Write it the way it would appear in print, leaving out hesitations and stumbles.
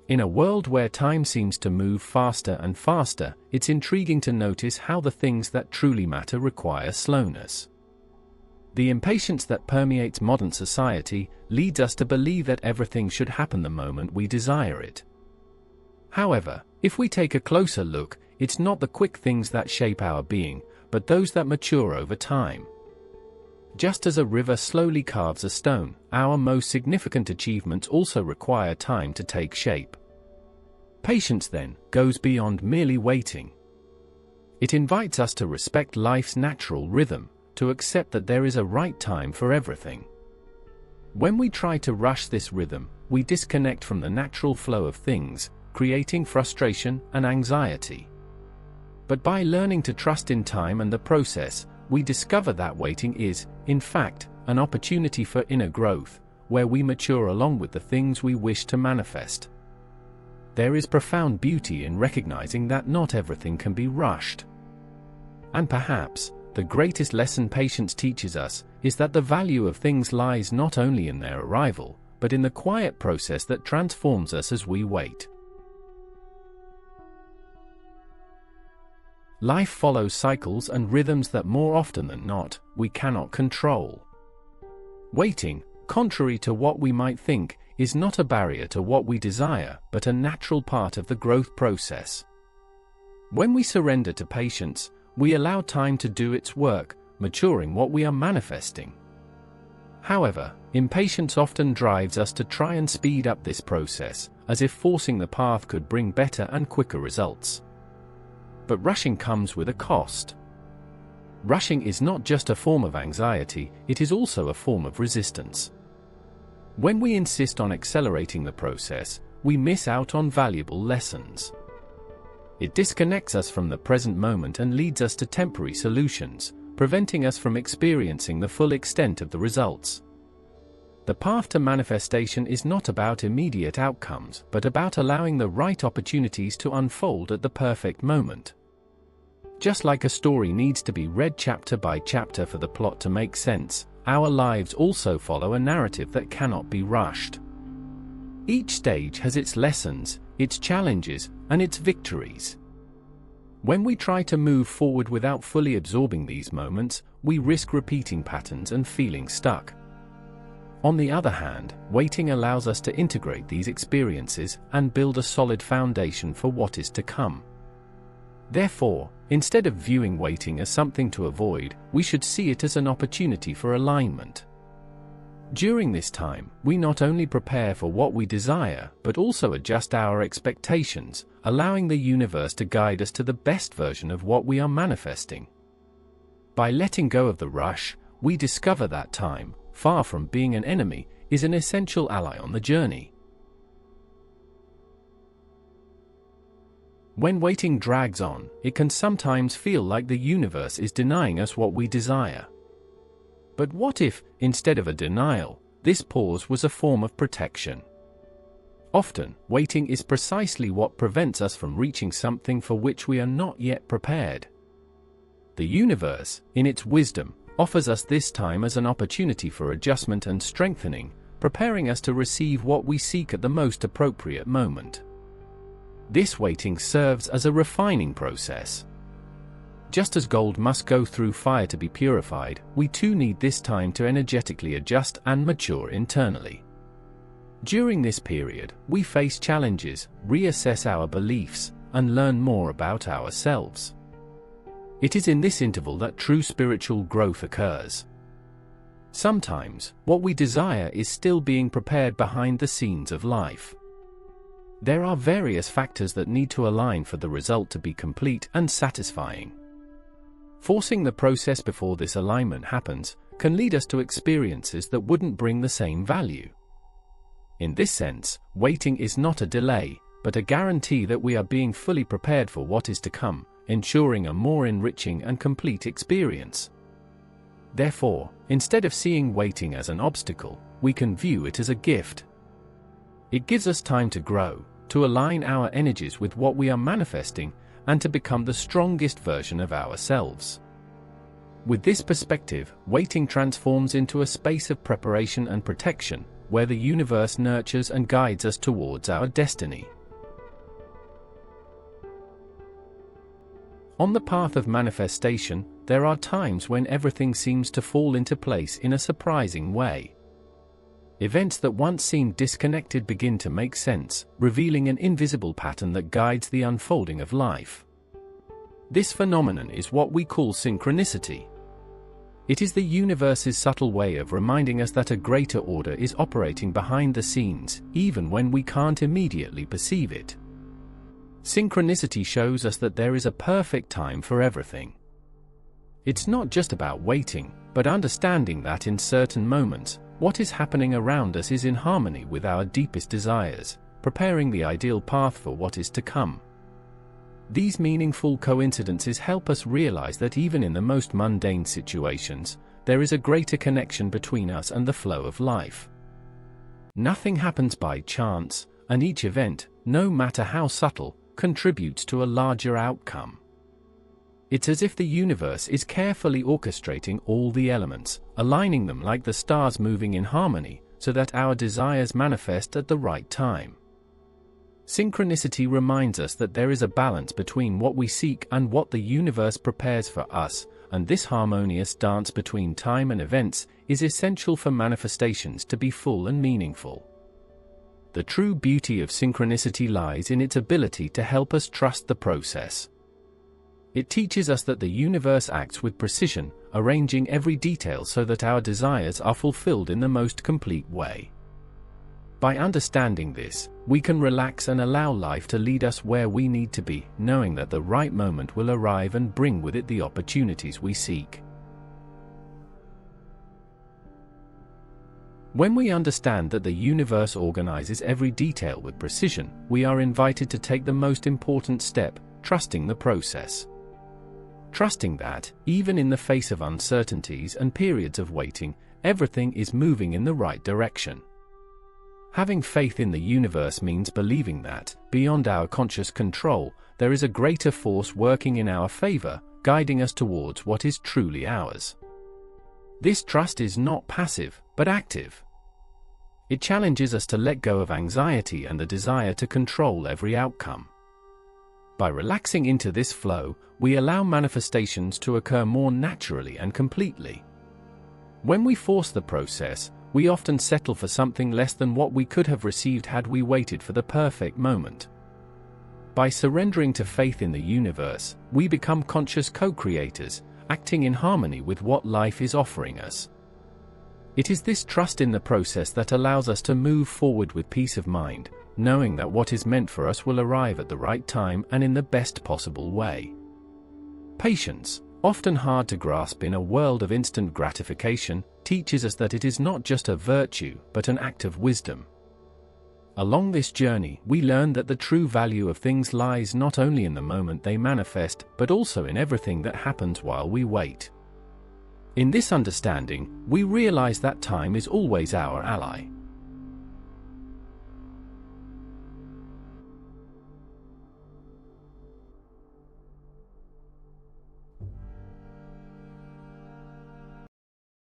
In a world where time seems to move faster and faster, it's intriguing to notice how the things that truly matter require slowness. The impatience that permeates modern society leads us to believe that everything should happen the moment we desire it. However, if we take a closer look, it's not the quick things that shape our being, but those that mature over time. Just as a river slowly carves a stone, our most significant achievements also require time to take shape. Patience, then, goes beyond merely waiting. It invites us to respect life's natural rhythm, to accept that there is a right time for everything. When we try to rush this rhythm, we disconnect from the natural flow of things, creating frustration and anxiety. But by learning to trust in time and the process, we discover that waiting is, in fact, an opportunity for inner growth, where we mature along with the things we wish to manifest. There is profound beauty in recognizing that not everything can be rushed. And perhaps, the greatest lesson patience teaches us is that the value of things lies not only in their arrival, but in the quiet process that transforms us as we wait. Life follows cycles and rhythms that more often than not, we cannot control. Waiting, contrary to what we might think, is not a barrier to what we desire, but a natural part of the growth process. When we surrender to patience, we allow time to do its work, maturing what we are manifesting. However, impatience often drives us to try and speed up this process, as if forcing the path could bring better and quicker results. But rushing comes with a cost. Rushing is not just a form of anxiety, it is also a form of resistance. When we insist on accelerating the process, we miss out on valuable lessons. It disconnects us from the present moment and leads us to temporary solutions, preventing us from experiencing the full extent of the results. The path to manifestation is not about immediate outcomes, but about allowing the right opportunities to unfold at the perfect moment. Just like a story needs to be read chapter by chapter for the plot to make sense, our lives also follow a narrative that cannot be rushed. Each stage has its lessons, its challenges, and its victories. When we try to move forward without fully absorbing these moments, we risk repeating patterns and feeling stuck. On the other hand, waiting allows us to integrate these experiences and build a solid foundation for what is to come. Therefore, instead of viewing waiting as something to avoid, we should see it as an opportunity for alignment. During this time, we not only prepare for what we desire, but also adjust our expectations, allowing the universe to guide us to the best version of what we are manifesting. By letting go of the rush, we discover that time, far from being an enemy, is an essential ally on the journey. When waiting drags on, it can sometimes feel like the universe is denying us what we desire. But what if, instead of a denial, this pause was a form of protection? Often, waiting is precisely what prevents us from reaching something for which we are not yet prepared. The universe, in its wisdom, offers us this time as an opportunity for adjustment and strengthening, preparing us to receive what we seek at the most appropriate moment. This waiting serves as a refining process. Just as gold must go through fire to be purified, we too need this time to energetically adjust and mature internally. During this period, we face challenges, reassess our beliefs, and learn more about ourselves. It is in this interval that true spiritual growth occurs. Sometimes, what we desire is still being prepared behind the scenes of life. There are various factors that need to align for the result to be complete and satisfying. Forcing the process before this alignment happens can lead us to experiences that wouldn't bring the same value. In this sense, waiting is not a delay, but a guarantee that we are being fully prepared for what is to come, ensuring a more enriching and complete experience. Therefore, instead of seeing waiting as an obstacle, we can view it as a gift. It gives us time to grow, to align our energies with what we are manifesting, and to become the strongest version of ourselves. With this perspective, waiting transforms into a space of preparation and protection, where the universe nurtures and guides us towards our destiny. On the path of manifestation, there are times when everything seems to fall into place in a surprising way. Events that once seemed disconnected begin to make sense, revealing an invisible pattern that guides the unfolding of life. This phenomenon is what we call synchronicity. It is the universe's subtle way of reminding us that a greater order is operating behind the scenes, even when we can't immediately perceive it. Synchronicity shows us that there is a perfect time for everything. It's not just about waiting, but understanding that in certain moments, what is happening around us is in harmony with our deepest desires, preparing the ideal path for what is to come. These meaningful coincidences help us realize that even in the most mundane situations, there is a greater connection between us and the flow of life. Nothing happens by chance, and each event, no matter how subtle, contributes to a larger outcome. It's as if the universe is carefully orchestrating all the elements, aligning them like the stars moving in harmony, so that our desires manifest at the right time. Synchronicity reminds us that there is a balance between what we seek and what the universe prepares for us, and this harmonious dance between time and events is essential for manifestations to be full and meaningful. The true beauty of synchronicity lies in its ability to help us trust the process. It teaches us that the universe acts with precision, arranging every detail so that our desires are fulfilled in the most complete way. By understanding this, we can relax and allow life to lead us where we need to be, knowing that the right moment will arrive and bring with it the opportunities we seek. When we understand that the universe organizes every detail with precision, we are invited to take the most important step, trusting the process. Trusting that, even in the face of uncertainties and periods of waiting, everything is moving in the right direction. Having faith in the universe means believing that, beyond our conscious control, there is a greater force working in our favor, guiding us towards what is truly ours. This trust is not passive, but active. It challenges us to let go of anxiety and the desire to control every outcome. By relaxing into this flow, we allow manifestations to occur more naturally and completely. When we force the process, we often settle for something less than what we could have received had we waited for the perfect moment. By surrendering to faith in the universe, we become conscious co-creators, acting in harmony with what life is offering us. It is this trust in the process that allows us to move forward with peace of mind, knowing that what is meant for us will arrive at the right time and in the best possible way. Patience, often hard to grasp in a world of instant gratification, teaches us that it is not just a virtue, but an act of wisdom. Along this journey, we learn that the true value of things lies not only in the moment they manifest, but also in everything that happens while we wait. In this understanding, we realize that time is always our ally.